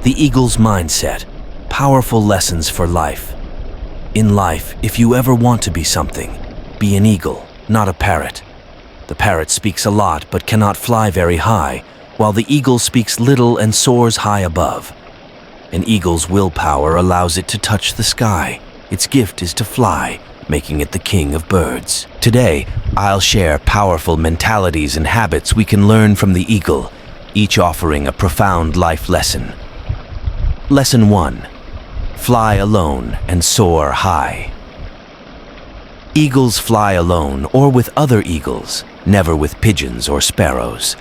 The eagle's mindset. Powerful lessons for life. In life, if you ever want to be something, be an eagle, not a parrot. The parrot speaks a lot but cannot fly very high, while the eagle speaks little and soars high above. An eagle's willpower allows it to touch the sky. Its gift is to fly, making it the king of birds. Today, I'll share powerful mentalities and habits we can learn from the eagle, each offering a profound life lesson. Lesson 1. Fly alone and soar high. Eagles fly alone or with other eagles, never with pigeons or sparrows.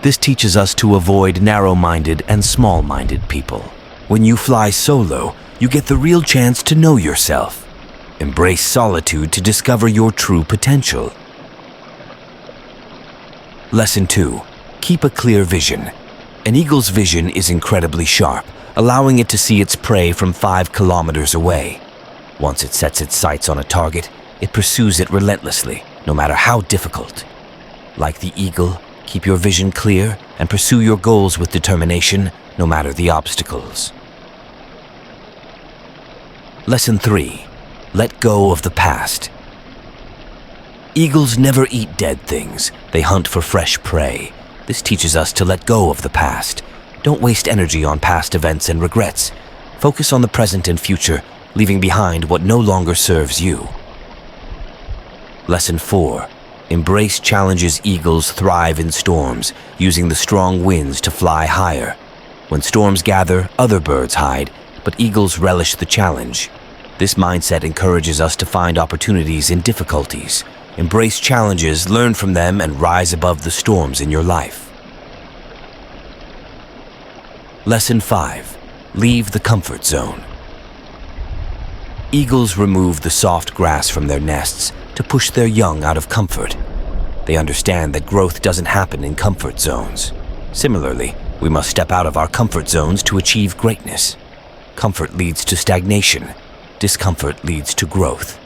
This teaches us to avoid narrow-minded and small-minded people. When you fly solo, you get the real chance to know yourself. Embrace solitude to discover your true potential. Lesson 2. Keep a clear vision. An eagle's vision is incredibly sharp, allowing it to see its prey from 5 kilometers away. Once it sets its sights on a target, it pursues it relentlessly, no matter how difficult. Like the eagle, keep your vision clear and pursue your goals with determination, no matter the obstacles. Lesson 3. Let go of the past. Eagles never eat dead things. They hunt for fresh prey. This teaches us to let go of the past. Don't waste energy on past events and regrets. Focus on the present and future, leaving behind what no longer serves you. Lesson 4. Embrace challenges. Eagles thrive in storms, using the strong winds to fly higher. When storms gather, other birds hide, but eagles relish the challenge. This mindset encourages us to find opportunities in difficulties. Embrace challenges, learn from them, and rise above the storms in your life. Lesson 5. Leave the comfort zone. Eagles remove the soft grass from their nests to push their young out of comfort. They understand that growth doesn't happen in comfort zones. Similarly, we must step out of our comfort zones to achieve greatness. Comfort leads to stagnation. Discomfort leads to growth.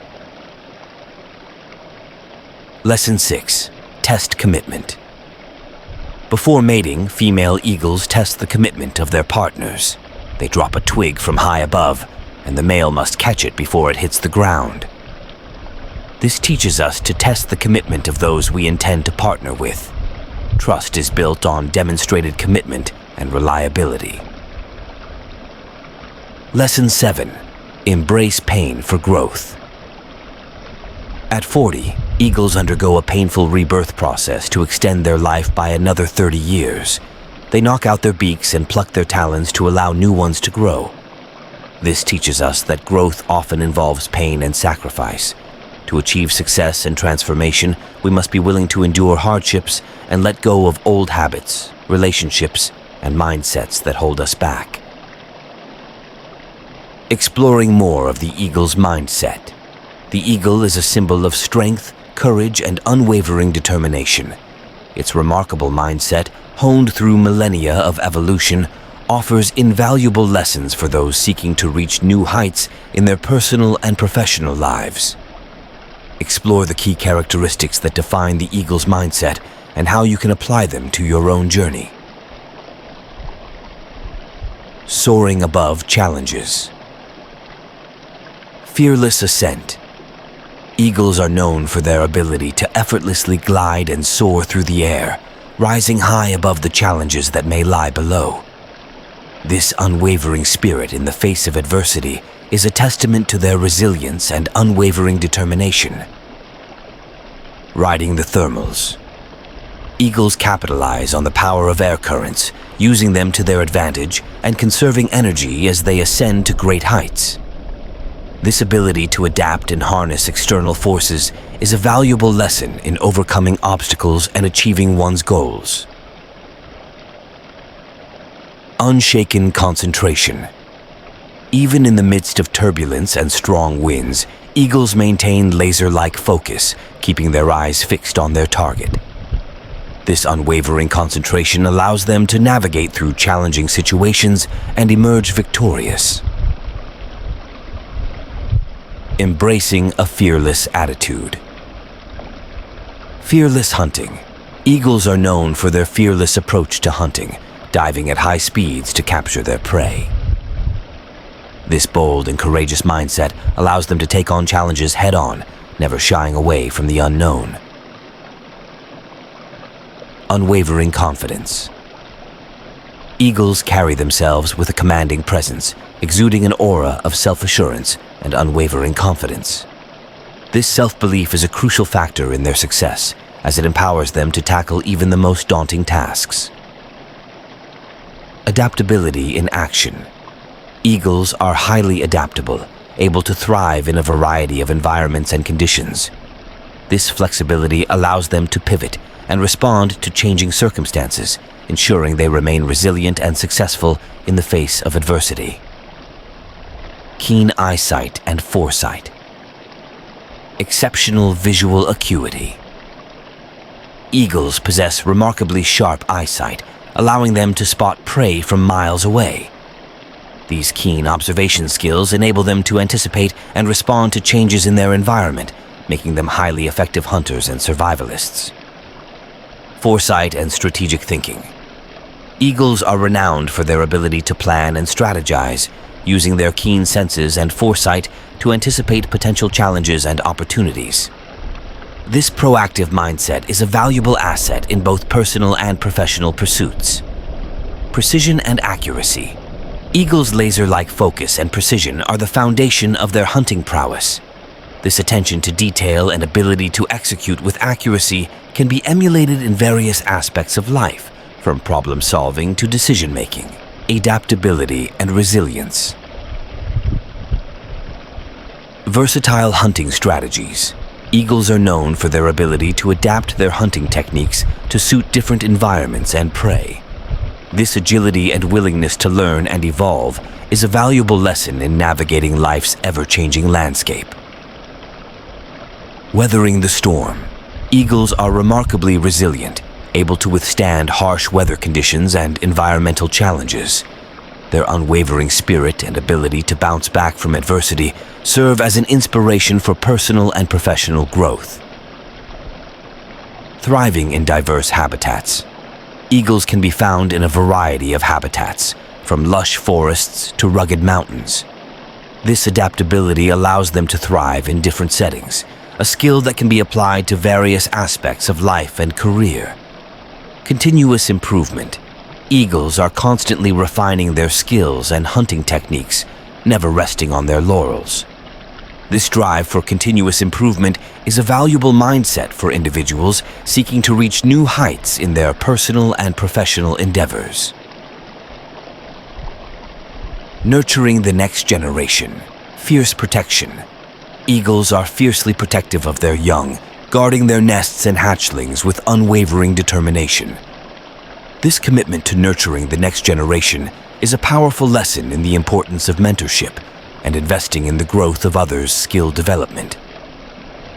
Lesson 6. Test commitment. Before mating, female eagles test the commitment of their partners. They drop a twig from high above, and the male must catch it before it hits the ground. This teaches us to test the commitment of those we intend to partner with. Trust is built on demonstrated commitment and reliability. Lesson 7. Embrace pain for growth. At 40, eagles undergo a painful rebirth process to extend their life by another 30 years. They knock out their beaks and pluck their talons to allow new ones to grow. This teaches us that growth often involves pain and sacrifice. To achieve success and transformation, we must be willing to endure hardships and let go of old habits, relationships, and mindsets that hold us back. Exploring more of the eagle's mindset. The eagle is a symbol of strength, courage, and unwavering determination. Its remarkable mindset, honed through millennia of evolution, offers invaluable lessons for those seeking to reach new heights in their personal and professional lives. Explore the key characteristics that define the eagle's mindset and how you can apply them to your own journey. Soaring above challenges. Fearless ascent. Eagles are known for their ability to effortlessly glide and soar through the air, rising high above the challenges that may lie below. This unwavering spirit in the face of adversity is a testament to their resilience and unwavering determination. Riding the thermals. Eagles capitalize on the power of air currents, using them to their advantage and conserving energy as they ascend to great heights. This ability to adapt and harness external forces is a valuable lesson in overcoming obstacles and achieving one's goals. Unshaken concentration. Even in the midst of turbulence and strong winds, eagles maintain laser-like focus, keeping their eyes fixed on their target. This unwavering concentration allows them to navigate through challenging situations and emerge victorious. Embracing a fearless attitude. Fearless hunting. Eagles are known for their fearless approach to hunting, diving at high speeds to capture their prey. This bold and courageous mindset allows them to take on challenges head-on, never shying away from the unknown. Unwavering confidence. Eagles carry themselves with a commanding presence, exuding an aura of self-assurance and unwavering confidence. This self-belief is a crucial factor in their success, as it empowers them to tackle even the most daunting tasks. Adaptability in action. Eagles are highly adaptable, able to thrive in a variety of environments and conditions. This flexibility allows them to pivot and respond to changing circumstances, ensuring they remain resilient and successful in the face of adversity. Keen eyesight and foresight. Exceptional visual acuity. Eagles possess remarkably sharp eyesight, allowing them to spot prey from miles away. These keen observation skills enable them to anticipate and respond to changes in their environment, making them highly effective hunters and survivalists. Foresight and strategic thinking. Eagles are renowned for their ability to plan and strategize, using their keen senses and foresight to anticipate potential challenges and opportunities. This proactive mindset is a valuable asset in both personal and professional pursuits. Precision and accuracy. Eagles' laser-like focus and precision are the foundation of their hunting prowess. This attention to detail and ability to execute with accuracy can be emulated in various aspects of life, from problem-solving to decision-making. Adaptability and resilience. Versatile hunting strategies. Eagles are known for their ability to adapt their hunting techniques to suit different environments and prey. This agility and willingness to learn and evolve is a valuable lesson in navigating life's ever-changing landscape. Weathering the storm. Eagles are remarkably resilient, able to withstand harsh weather conditions and environmental challenges. Their unwavering spirit and ability to bounce back from adversity serve as an inspiration for personal and professional growth. Thriving in diverse habitats. Eagles can be found in a variety of habitats, from lush forests to rugged mountains. This adaptability allows them to thrive in different settings, a skill that can be applied to various aspects of life and career. Continuous improvement. Eagles are constantly refining their skills and hunting techniques, never resting on their laurels. This drive for continuous improvement is a valuable mindset for individuals seeking to reach new heights in their personal and professional endeavors. Nurturing the next generation. Fierce protection. Eagles are fiercely protective of their young, guarding their nests and hatchlings with unwavering determination. This commitment to nurturing the next generation is a powerful lesson in the importance of mentorship and investing in the growth of others' skill development.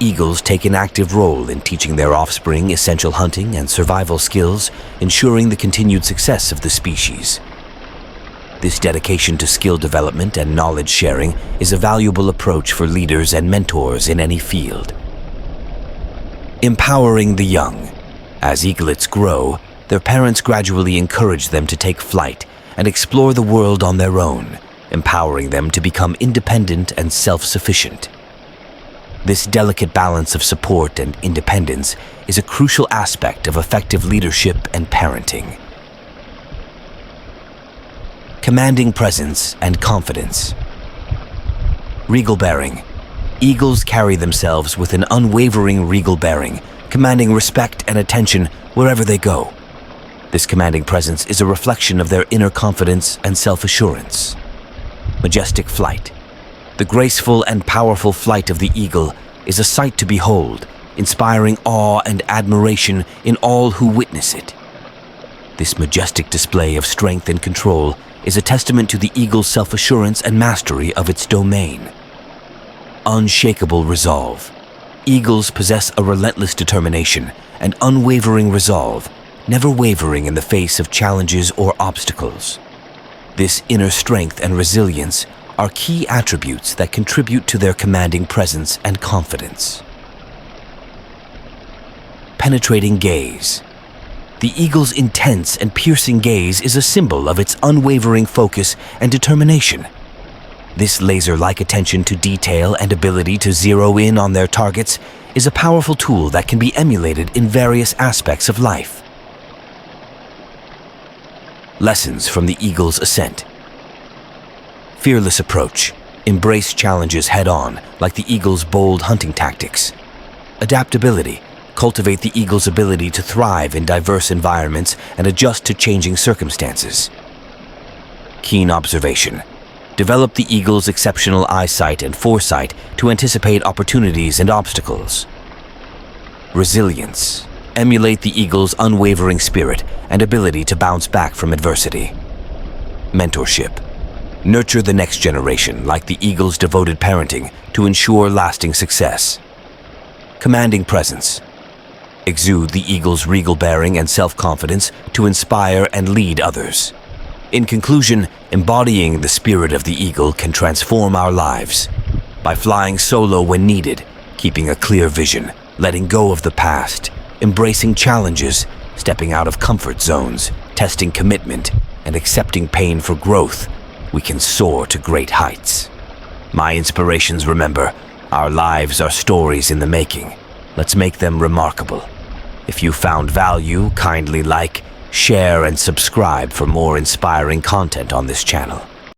Eagles take an active role in teaching their offspring essential hunting and survival skills, ensuring the continued success of the species. This dedication to skill development and knowledge sharing is a valuable approach for leaders and mentors in any field. Empowering the young. As eaglets grow, their parents gradually encourage them to take flight and explore the world on their own, empowering them to become independent and self-sufficient. This delicate balance of support and independence is a crucial aspect of effective leadership and parenting. Commanding presence and confidence. Regal bearing. Eagles carry themselves with an unwavering regal bearing, commanding respect and attention wherever they go. This commanding presence is a reflection of their inner confidence and self-assurance. Majestic flight. The graceful and powerful flight of the eagle is a sight to behold, inspiring awe and admiration in all who witness it. This majestic display of strength and control is a testament to the eagle's self-assurance and mastery of its domain. Unshakable resolve. Eagles possess a relentless determination and unwavering resolve, never wavering in the face of challenges or obstacles. This inner strength and resilience are key attributes that contribute to their commanding presence and confidence. Penetrating gaze. The eagle's intense and piercing gaze is a symbol of its unwavering focus and determination. This laser-like attention to detail and ability to zero in on their targets is a powerful tool that can be emulated in various aspects of life. Lessons from the eagle's ascent. Fearless approach. Embrace challenges head-on, like the eagle's bold hunting tactics. Adaptability. Cultivate the eagle's ability to thrive in diverse environments and adjust to changing circumstances. Keen observation. Develop the eagle's exceptional eyesight and foresight to anticipate opportunities and obstacles. Resilience. Emulate the eagle's unwavering spirit and ability to bounce back from adversity. Mentorship. Nurture the next generation like the eagle's devoted parenting to ensure lasting success. Commanding presence. Exude the eagle's regal bearing and self-confidence to inspire and lead others. In conclusion, embodying the spirit of the eagle can transform our lives. By flying solo when needed, keeping a clear vision, letting go of the past, embracing challenges, stepping out of comfort zones, testing commitment, and accepting pain for growth, we can soar to great heights. My inspirations remember, our lives are stories in the making. Let's make them remarkable. If you found value, kindly like, share, and subscribe for more inspiring content on this channel.